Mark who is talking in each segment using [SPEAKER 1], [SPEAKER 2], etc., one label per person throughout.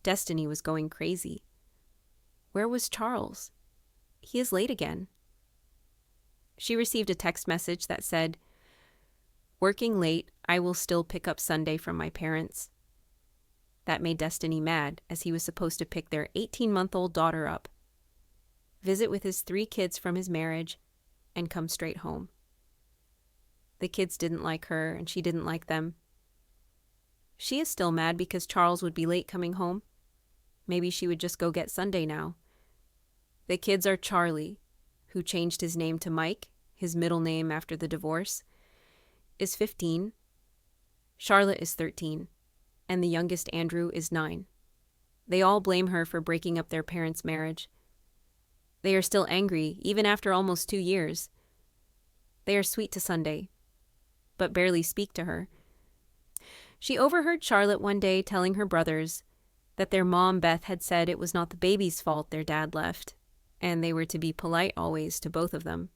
[SPEAKER 1] Destiny was going crazy. Where was Charles? He is late again. She received a text message that said, "Working late, I will still pick up Sunday from my parents." That made Destiny mad, as he was supposed to pick their 18-month-old daughter up, visit with his 3 kids from his marriage, and come straight home. The kids didn't like her, and she didn't like them. She is still mad because Charles would be late coming home. Maybe she would just go get Sunday now. The kids are Charlie, who changed his name to Mike, his middle name after the divorce, is 15. Charlotte is 13. And the youngest Andrew is 9. They all blame her for breaking up their parents' marriage. They are still angry, even after almost 2 years. They are sweet to Sunday, but barely speak to her. She overheard Charlotte one day telling her brothers that their mom, Beth, had said it was not the baby's fault their dad left, and they were to be polite always to both of them.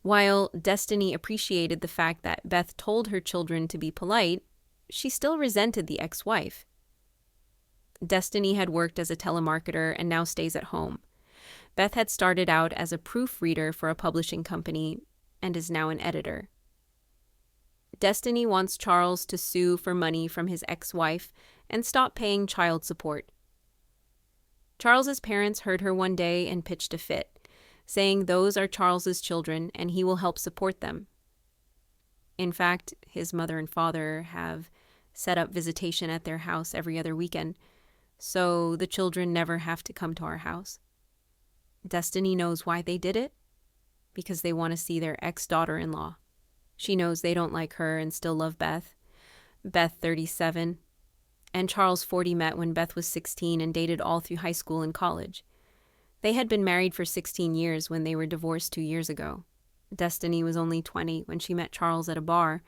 [SPEAKER 1] While Destiny appreciated the fact that Beth told her children to be polite, she still resented the ex-wife. Destiny had worked as a telemarketer and now stays at home. Beth had started out as a proofreader for a publishing company and is now an editor. Destiny wants Charles to sue for money from his ex-wife and stop paying child support. Charles's parents heard her one day and pitched a fit, saying those are Charles's children and he will help support them. In fact, his mother and father have set up visitation at their house every other weekend, so the children never have to come to our house. Destiny knows why they did it, because they want to see their ex-daughter-in-law. She knows they don't like her and still love Beth. Beth, 37, and Charles, 40, met when Beth was 16 and dated all through high school and college. They had been married for 16 years when they were divorced 2 years ago. Destiny was only 20 when she met Charles at a bar.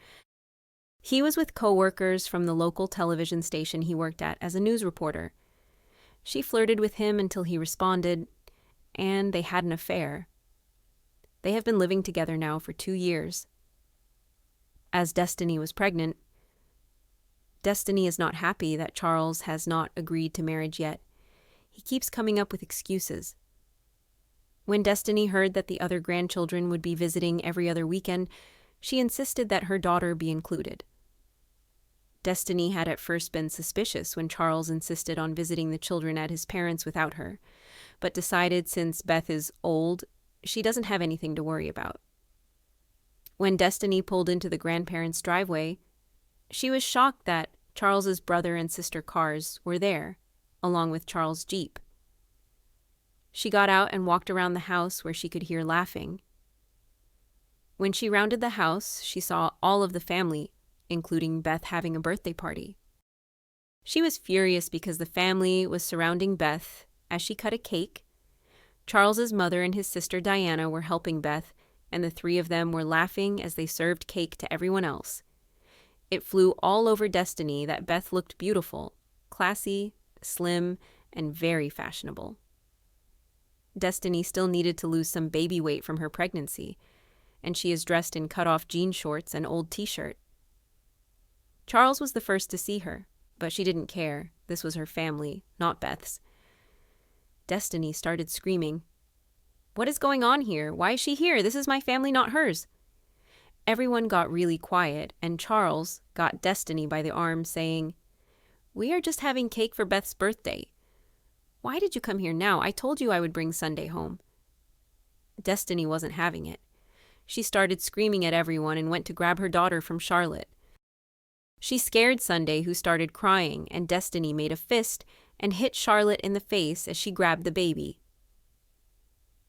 [SPEAKER 1] He was with co-workers from the local television station he worked at as a news reporter. She flirted with him until he responded, and they had an affair. They have been living together now for 2 years. As Destiny was pregnant, Destiny is not happy that Charles has not agreed to marriage yet. He keeps coming up with excuses. When Destiny heard that the other grandchildren would be visiting every other weekend, she insisted that her daughter be included. Destiny had at first been suspicious when Charles insisted on visiting the children at his parents' without her, but decided since Beth is old, she doesn't have anything to worry about. When Destiny pulled into the grandparents' driveway, she was shocked that Charles's brother and sister cars were there, along with Charles' Jeep. She got out and walked around the house where she could hear laughing. When she rounded the house, she saw all of the family, including Beth having a birthday party. She was furious because the family was surrounding Beth as she cut a cake. Charles's mother and his sister Diana were helping Beth, and the 3 of them were laughing as they served cake to everyone else. It flew all over Destiny that Beth looked beautiful, classy, slim, and very fashionable. Destiny still needed to lose some baby weight from her pregnancy, and she is dressed in cut-off jean shorts and old t-shirt. Charles was the first to see her, but she didn't care. This was her family, not Beth's. Destiny started screaming, "What is going on here? Why is she here? This is my family, not hers." Everyone got really quiet, and Charles got Destiny by the arm, saying, "We are just having cake for Beth's birthday. Why did you come here now? I told you I would bring Sunday home." Destiny wasn't having it. She started screaming at everyone and went to grab her daughter from Charlotte. She scared Sunday, who started crying, and Destiny made a fist and hit Charlotte in the face as she grabbed the baby.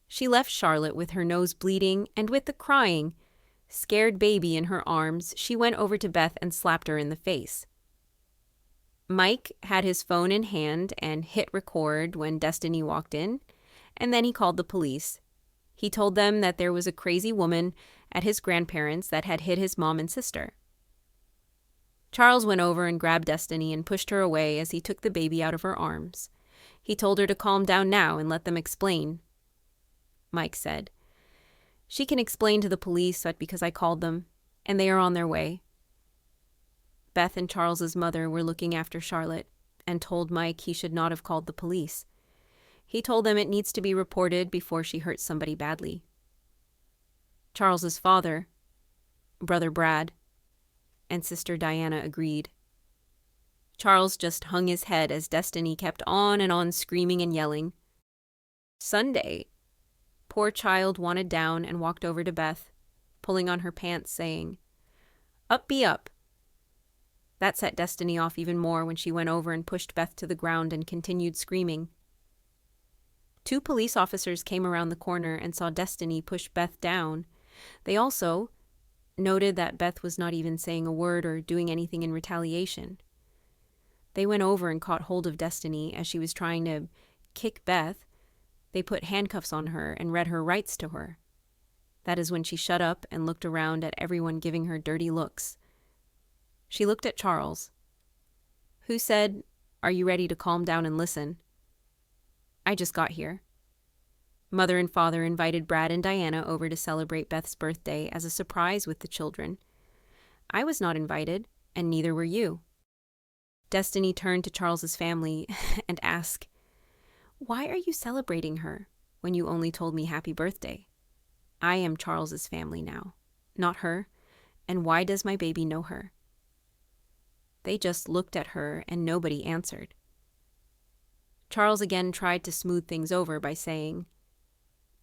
[SPEAKER 1] She left Charlotte with her nose bleeding, and with the crying, scared baby in her arms, she went over to Beth and slapped her in the face. Mike had his phone in hand and hit record when Destiny walked in, and then he called the police. He told them that there was a crazy woman at his grandparents' that had hit his mom and sister. Charles went over and grabbed Destiny and pushed her away as he took the baby out of her arms. He told her to calm down now and let them explain. Mike said, "She can explain to the police that because I called them, and they are on their way." Beth and Charles's mother were looking after Charlotte, and told Mike he should not have called the police. He told them it needs to be reported before she hurts somebody badly. Charles's father, brother Brad, and sister Diana agreed. Charles just hung his head as Destiny kept on and on screaming and yelling. Sunday, poor child wanted down and walked over to Beth, pulling on her pants, saying, "Up be up." That set Destiny off even more when she went over and pushed Beth to the ground and continued screaming. 2 police officers came around the corner and saw Destiny push Beth down. They also noted that Beth was not even saying a word or doing anything in retaliation. They went over and caught hold of Destiny as she was trying to kick Beth. They put handcuffs on her and read her rights to her. That is when she shut up and looked around at everyone giving her dirty looks. She looked at Charles, who said, "Are you ready to calm down and listen?" "I just got here." Mother and father invited Brad and Diana over to celebrate Beth's birthday as a surprise with the children. I was not invited, and neither were you. Destiny turned to Charles's family and asked, "Why are you celebrating her when you only told me happy birthday? I am Charles's family now, not her, and why does my baby know her?" They just looked at her and nobody answered. Charles again tried to smooth things over by saying,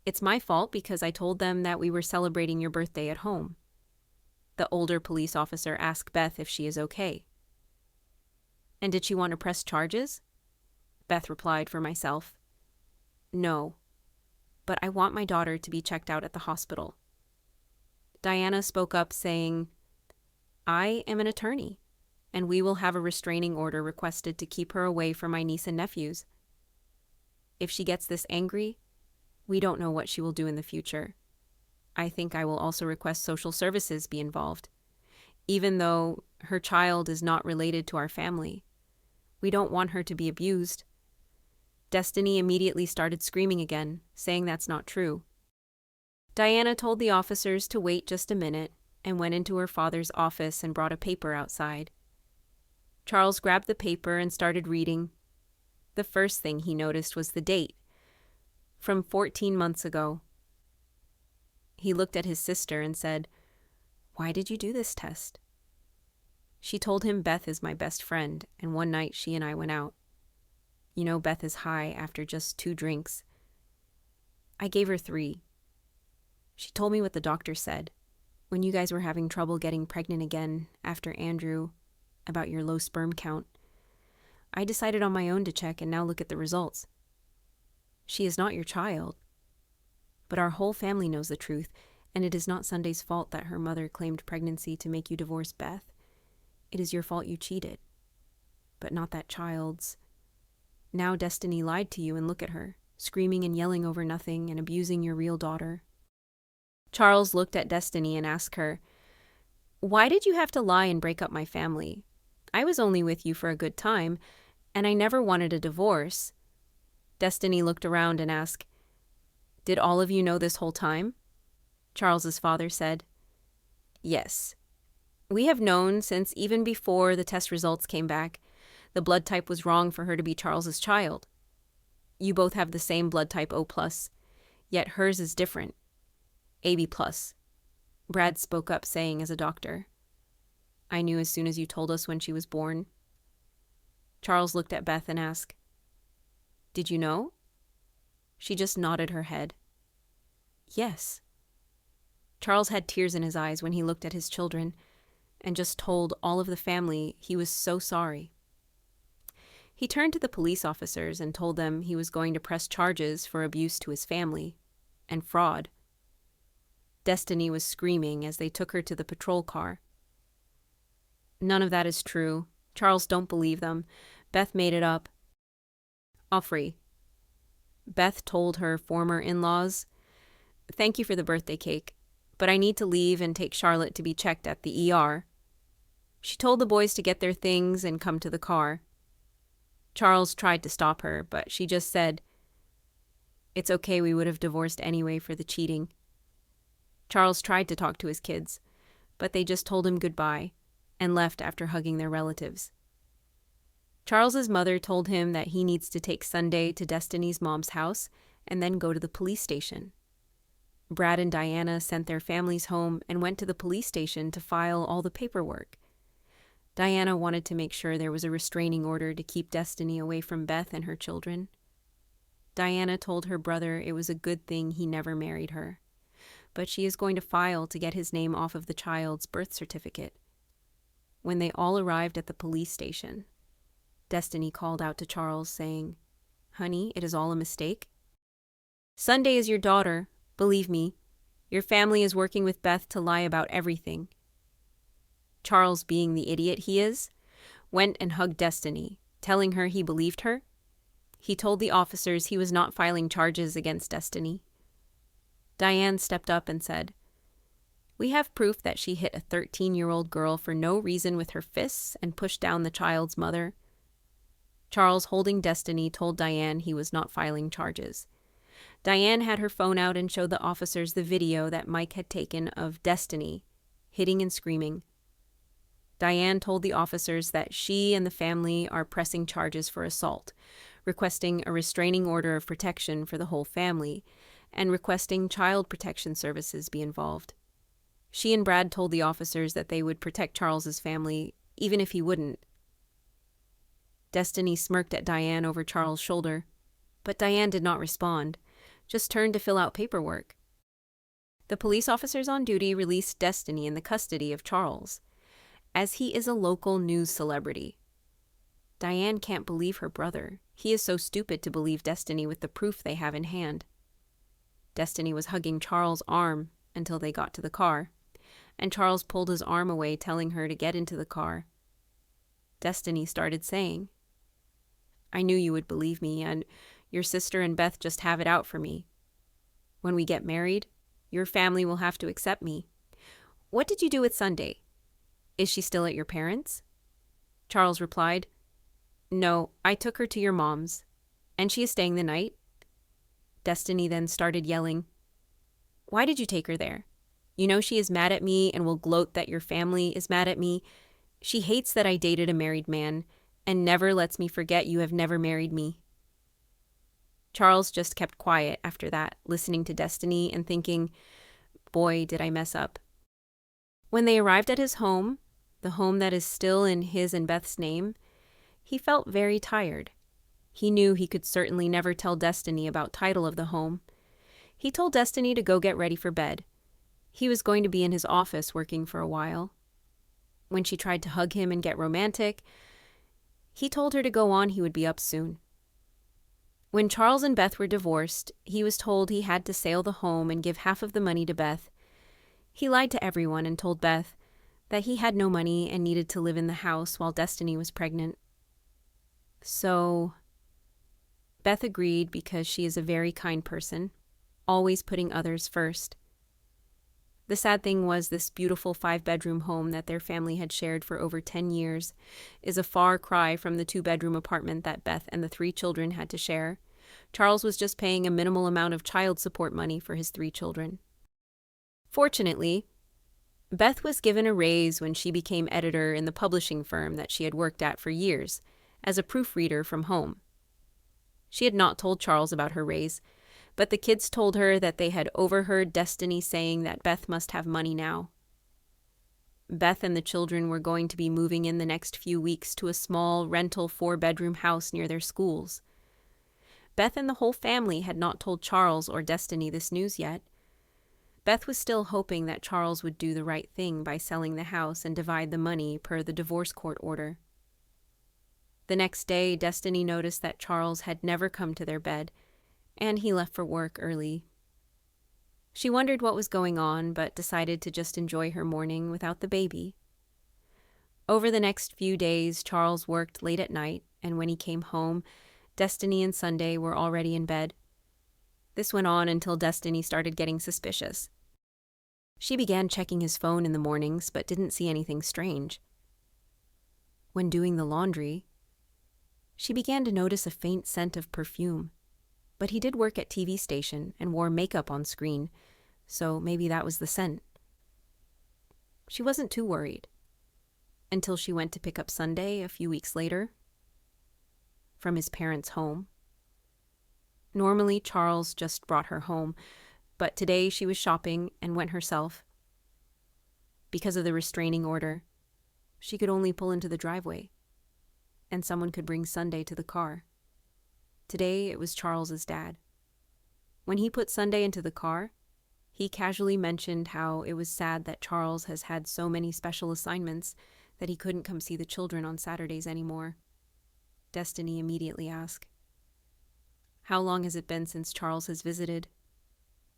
[SPEAKER 1] "It's my fault because I told them that we were celebrating your birthday at home." The older police officer asked Beth if she is okay. "And did she want to press charges?" Beth replied for myself, "No, but I want my daughter to be checked out at the hospital." Diana spoke up saying, "I am an attorney, and we will have a restraining order requested to keep her away from my niece and nephews. If she gets this angry, we don't know what she will do in the future. I think I will also request social services be involved. Even though her child is not related to our family, we don't want her to be abused." Destiny immediately started screaming again, saying that's not true. Diana told the officers to wait just a minute and went into her father's office and brought a paper outside. Charles grabbed the paper and started reading. The first thing he noticed was the date, from 14 months ago. He looked at his sister and said, "Why did you do this test?" She told him Beth is my best friend, and one night she and I went out. You know Beth is high after just 2 drinks. I gave her 3. She told me what the doctor said. When you guys were having trouble getting pregnant again after Andrew, about your low sperm count, I decided on my own to check and now look at the results. She is not your child. But our whole family knows the truth, and it is not Sunday's fault that her mother claimed pregnancy to make you divorce Beth. It is your fault you cheated. But not that child's. Now Destiny lied to you, and look at her, screaming and yelling over nothing and abusing your real daughter. Charles looked at Destiny and asked her, "Why did you have to lie and break up my family? I was only with you for a good time, and I never wanted a divorce." Destiny looked around and asked, "Did all of you know this whole time?" Charles's father said, "Yes. We have known since even before the test results came back. The blood type was wrong for her to be Charles's child. You both have the same blood type O+, yet hers is different. AB+. Brad spoke up saying as a doctor, "I knew as soon as you told us when she was born." Charles looked at Beth and asked, "Did you know?" She just nodded her head. "Yes." Charles had tears in his eyes when he looked at his children and just told all of the family he was so sorry. He turned to the police officers and told them he was going to press charges for abuse to his family and fraud. Destiny was screaming as they took her to the patrol car. "None of that is true. Charles, don't believe them. Beth made it up." Offrey. Beth told her former in-laws, "Thank you for the birthday cake, but I need to leave and take Charlotte to be checked at the ER." She told the boys to get their things and come to the car. Charles tried to stop her, but she just said, "It's okay, we would have divorced anyway for the cheating." Charles tried to talk to his kids, but they just told him goodbye and left after hugging their relatives. Charles's mother told him that he needs to take Sunday to Destiny's mom's house and then go to the police station. Brad and Diana sent their families home and went to the police station to file all the paperwork. Diana wanted to make sure there was a restraining order to keep Destiny away from Beth and her children. Diana told her brother it was a good thing he never married her, but she is going to file to get his name off of the child's birth certificate. When they all arrived at the police station, Destiny called out to Charles, saying, "Honey, it is all a mistake. Sunday is your daughter. Believe me, your family is working with Beth to lie about everything." Charles, being the idiot he is, went and hugged Destiny, telling her he believed her. He told the officers he was not filing charges against Destiny. Diane stepped up and said, "We have proof that she hit a 13-year-old girl for no reason with her fists and pushed down the child's mother." Charles, holding Destiny, told Diane he was not filing charges. Diane had her phone out and showed the officers the video that Mike had taken of Destiny, hitting and screaming. Diane told the officers that she and the family are pressing charges for assault, requesting a restraining order of protection for the whole family, and requesting child protection services be involved. She and Brad told the officers that they would protect Charles's family, even if he wouldn't. Destiny smirked at Diane over Charles' shoulder, but Diane did not respond, just turned to fill out paperwork. The police officers on duty released Destiny in the custody of Charles, as he is a local news celebrity. Diane can't believe her brother. He is so stupid to believe Destiny with the proof they have in hand. Destiny was hugging Charles' arm until they got to the car, and Charles pulled his arm away, telling her to get into the car. Destiny started saying, "I knew you would believe me, and your sister and Beth just have it out for me. When we get married, your family will have to accept me. What did you do with Sunday? Is she still at your parents'?" Charles replied, "No, I took her to your mom's, and she is staying the night." Destiny then started yelling, "Why did you take her there? You know she is mad at me and will gloat that your family is mad at me. She hates that I dated a married man and never lets me forget you have never married me." Charles just kept quiet after that, listening to Destiny and thinking, boy, did I mess up. When they arrived at his home, the home that is still in his and Beth's name, he felt very tired. He knew he could certainly never tell Destiny about title of the home. He told Destiny to go get ready for bed. He was going to be in his office working for a while. When she tried to hug him and get romantic, he told her to go on, he would be up soon. When Charles and Beth were divorced, he was told he had to sell the home and give half of the money to Beth. He lied to everyone and told Beth that he had no money and needed to live in the house while Destiny was pregnant. So Beth agreed because she is a very kind person, always putting others first. The sad thing was this beautiful 5-bedroom home that their family had shared for over 10 years is a far cry from the 2-bedroom apartment that Beth and the 3 children had to share. Charles was just paying a minimal amount of child support money for his 3 children. Fortunately, Beth was given a raise when she became editor in the publishing firm that she had worked at for years, as a proofreader from home. She had not told Charles about her raise, but the kids told her that they had overheard Destiny saying that Beth must have money now. Beth and the children were going to be moving in the next few weeks to a small rental 4-bedroom house near their schools. Beth and the whole family had not told Charles or Destiny this news yet. Beth was still hoping that Charles would do the right thing by selling the house and divide the money per the divorce court order. The next day, Destiny noticed that Charles had never come to their bed, and he left for work early. She wondered what was going on, but decided to just enjoy her morning without the baby. Over the next few days, Charles worked late at night, and when he came home, Destiny and Sunday were already in bed. This went on until Destiny started getting suspicious. She began checking his phone in the mornings, but didn't see anything strange. When doing the laundry, she began to notice a faint scent of perfume. But he did work at TV station and wore makeup on screen, so maybe that was the scent. She wasn't too worried, until she went to pick up Sunday a few weeks later. from his parents' home. Normally, Charles just brought her home, but today she was shopping and went herself. Because of the restraining order, she could only pull into the driveway, and someone could bring Sunday to the car. Today, it was Charles's dad. When he put Sunday into the car, he casually mentioned how it was sad that Charles has had so many special assignments that he couldn't come see the children on Saturdays anymore. Destiny immediately asked, "How long has it been since Charles has visited?"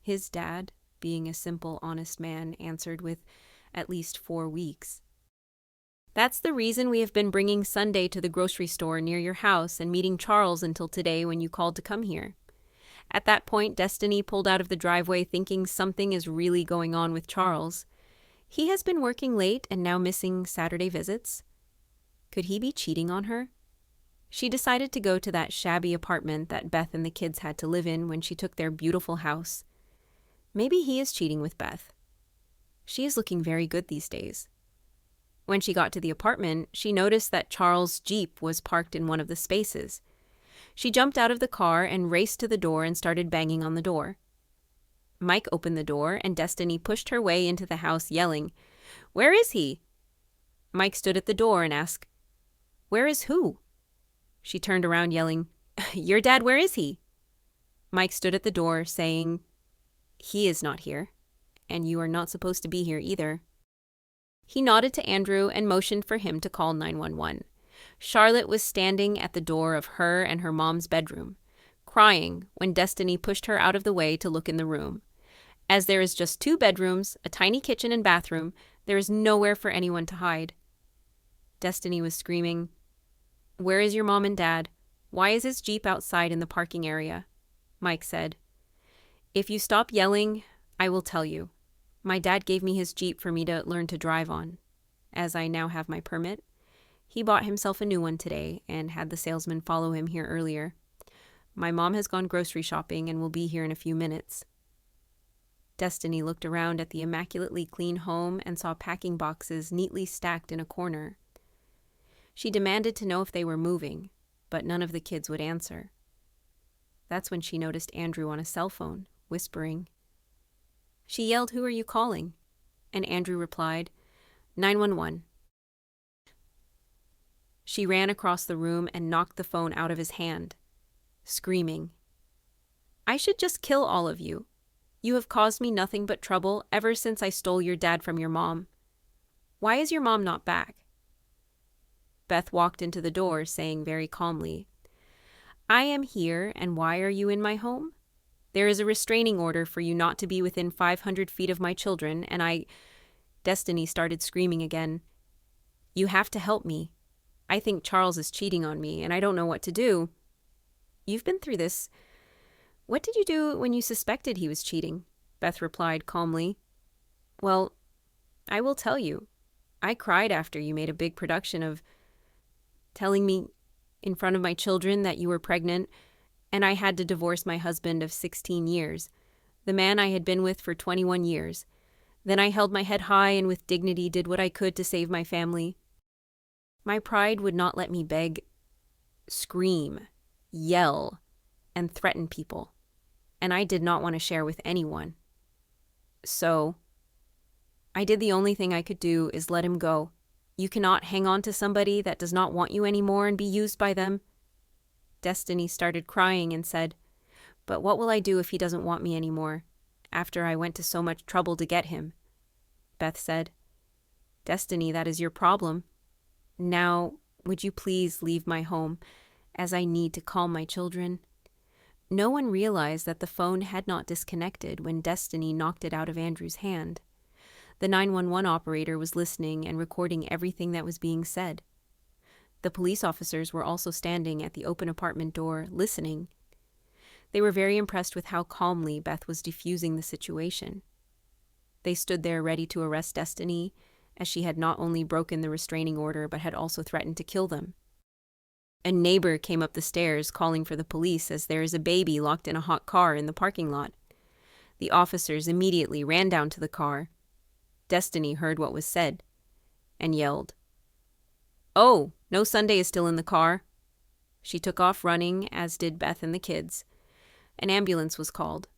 [SPEAKER 1] His dad, being a simple, honest man, answered with, "At least 4 weeks." "That's the reason we have been bringing Sunday to the grocery store near your house and meeting Charles until today when you called to come here." At that point, Destiny pulled out of the driveway thinking something is really going on with Charles. He has been working late and now missing Saturday visits. Could he be cheating on her? She decided to go to that shabby apartment that Beth and the kids had to live in when she took their beautiful house. Maybe he is cheating with Beth. She is looking very good these days. When she got to the apartment, she noticed that Charles' Jeep was parked in one of the spaces. She jumped out of the car and raced to the door and started banging on the door. Mike opened the door and Destiny pushed her way into the house yelling, "Where is he?" Mike stood at the door and asked, "Where is who?" She turned around yelling, "Your dad, where is he?" Mike stood at the door saying, "He is not here, and you are not supposed to be here either." He nodded to Andrew and motioned for him to call 911. Charlotte was standing at the door of her and her mom's bedroom, crying when Destiny pushed her out of the way to look in the room. As there is just 2 bedrooms, a tiny kitchen and bathroom, there is nowhere for anyone to hide. Destiny was screaming, "Where is your mom and dad? Why is his Jeep outside in the parking area?" Mike said, "If you stop yelling, I will tell you. My dad gave me his Jeep for me to learn to drive on. As I now have my permit, he bought himself a new one today and had the salesman follow him here earlier. My mom has gone grocery shopping and will be here in a few minutes." Destiny looked around at the immaculately clean home and saw packing boxes neatly stacked in a corner. She demanded to know if they were moving, but none of the kids would answer. That's when she noticed Andrew on a cell phone, whispering. She yelled, "Who are you calling?" And Andrew replied, 911. She ran across the room and knocked the phone out of his hand, screaming, "I should just kill all of you. You have caused me nothing but trouble ever since I stole your dad from your mom. Why is your mom not back?" Beth walked into the door, saying very calmly, "I am here, and why are you in my home? There is a restraining order for you not to be within 500 feet of my children, and I—" Destiny started screaming again. "You have to help me. I think Charles is cheating on me, and I don't know what to do." "You've been through this. What did you do when you suspected he was cheating?" Beth replied calmly. "Well, I will tell you. I cried after you made a big production of telling me in front of my children that you were pregnant, and I had to divorce my husband of 16 years, the man I had been with for 21 years. Then I held my head high and with dignity did what I could to save my family. My pride would not let me beg, scream, yell, and threaten people, and I did not want to share with anyone. So I did the only thing I could do is let him go. You cannot hang on to somebody that does not want you anymore and be used by them." Destiny started crying and said, "But what will I do if he doesn't want me anymore, after I went to so much trouble to get him?" Beth said, "Destiny, that is your problem. Now, would you please leave my home, as I need to calm my children?" No one realized that the phone had not disconnected when Destiny knocked it out of Andrew's hand. The 911 operator was listening and recording everything that was being said. The police officers were also standing at the open apartment door, listening. They were very impressed with how calmly Beth was defusing the situation. They stood there ready to arrest Destiny, as she had not only broken the restraining order but had also threatened to kill them. A neighbor came up the stairs calling for the police as there is a baby locked in a hot car in the parking lot. The officers immediately ran down to the car. Destiny heard what was said and yelled, "Oh, no, Sunday is still in the car." She took off running, as did Beth and the kids. An ambulance was called.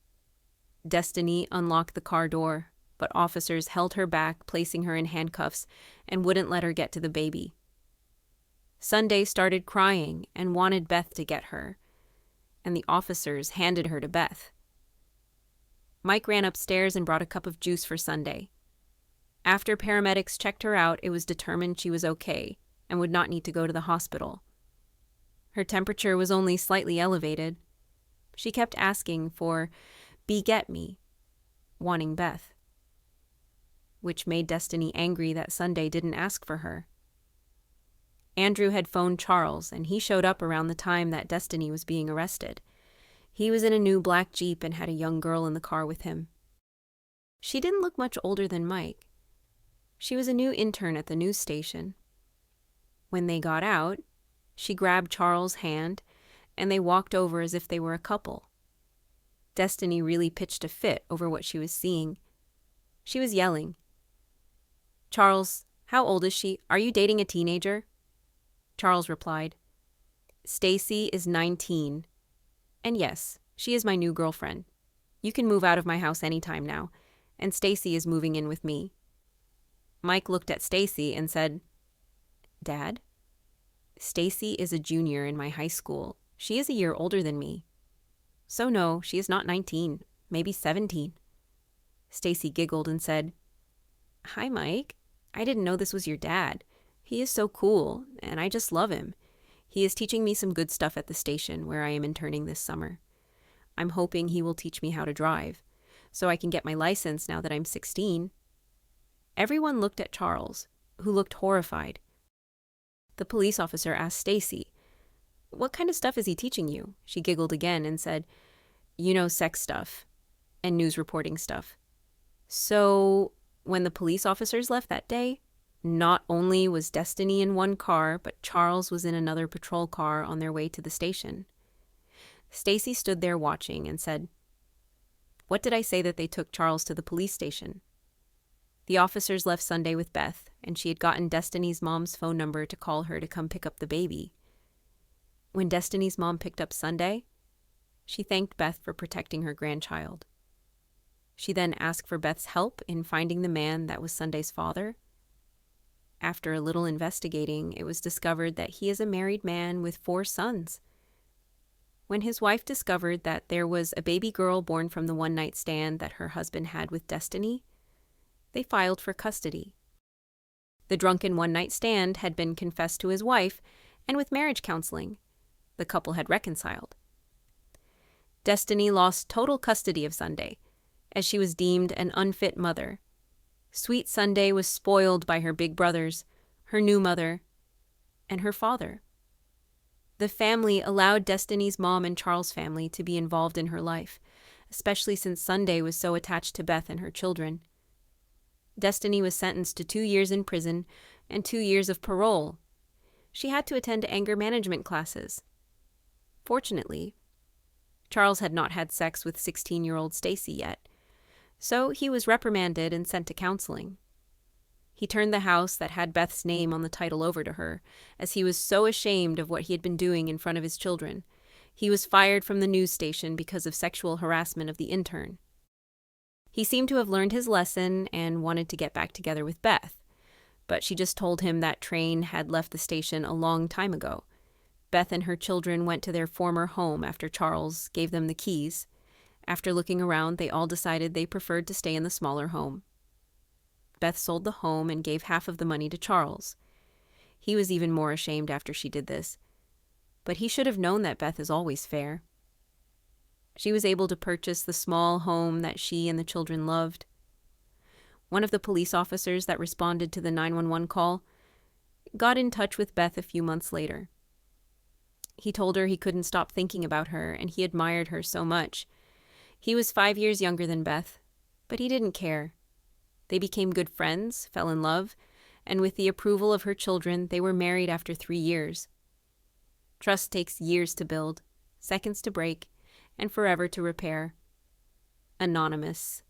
[SPEAKER 1] Destiny unlocked the car door, but officers held her back, placing her in handcuffs, and wouldn't let her get to the baby. Sunday started crying and wanted Beth to get her, and the officers handed her to Beth. Mike ran upstairs and brought a cup of juice for Sunday. After paramedics checked her out, it was determined she was okay and would not need to go to the hospital. Her temperature was only slightly elevated. She kept asking for "beget me," wanting Beth, which made Destiny angry that Sunday didn't ask for her. Andrew had phoned Charles, and he showed up around the time that Destiny was being arrested. He was in a new black Jeep and had a young girl in the car with him. She didn't look much older than Mike. She was a new intern at the news station. When they got out, she grabbed Charles' hand, and they walked over as if they were a couple. Destiny really pitched a fit over what she was seeing. She was yelling, "Charles, how old is she? Are you dating a teenager?" Charles replied, "Stacy is 19. And yes, she is my new girlfriend. You can move out of my house anytime now, and Stacy is moving in with me." Mike looked at Stacy and said, "Dad, Stacy is a junior in my high school. She is a year older than me. So no, she is not 19, maybe 17. Stacy giggled and said, "Hi, Mike. I didn't know this was your dad. He is so cool, and I just love him. He is teaching me some good stuff at the station where I am interning this summer. I'm hoping he will teach me how to drive, so I can get my license now that I'm 16. Everyone looked at Charles, who looked horrified. The police officer asked Stacy, "What kind of stuff is he teaching you?" She giggled again and said, "Sex stuff and news reporting stuff." So when the police officers left that day, not only was Destiny in one car, but Charles was in another patrol car on their way to the station. Stacy stood there watching and said, "What did I say that they took Charles to the police station?" The officers left Sunday with Beth, and she had gotten Destiny's mom's phone number to call her to come pick up the baby. When Destiny's mom picked up Sunday, she thanked Beth for protecting her grandchild. She then asked for Beth's help in finding the man that was Sunday's father. After a little investigating, it was discovered that he is a married man with 4 sons. When his wife discovered that there was a baby girl born from the one-night stand that her husband had with Destiny, they filed for custody. The drunken one-night stand had been confessed to his wife, and with marriage counseling, the couple had reconciled. Destiny lost total custody of Sunday, as she was deemed an unfit mother. Sweet Sunday was spoiled by her big brothers, her new mother, and her father. The family allowed Destiny's mom and Charles' family to be involved in her life, especially since Sunday was so attached to Beth and her children. Destiny was sentenced to 2 years in prison and 2 years of parole. She had to attend anger management classes. Fortunately, Charles had not had sex with 16-year-old Stacy yet, so he was reprimanded and sent to counseling. He turned the house that had Beth's name on the title over to her, as he was so ashamed of what he had been doing in front of his children. He was fired from the news station because of sexual harassment of the intern. He seemed to have learned his lesson and wanted to get back together with Beth, but she just told him that train had left the station a long time ago. Beth and her children went to their former home after Charles gave them the keys. After looking around, they all decided they preferred to stay in the smaller home. Beth sold the home and gave half of the money to Charles. He was even more ashamed after she did this, but he should have known that Beth is always fair. She was able to purchase the small home that she and the children loved. One of the police officers that responded to the 911 call got in touch with Beth a few months later. He told her he couldn't stop thinking about her, and he admired her so much. He was 5 years younger than Beth, but he didn't care. They became good friends, fell in love, and with the approval of her children, they were married after 3 years. Trust takes years to build, seconds to break, and forever to repair. Anonymous.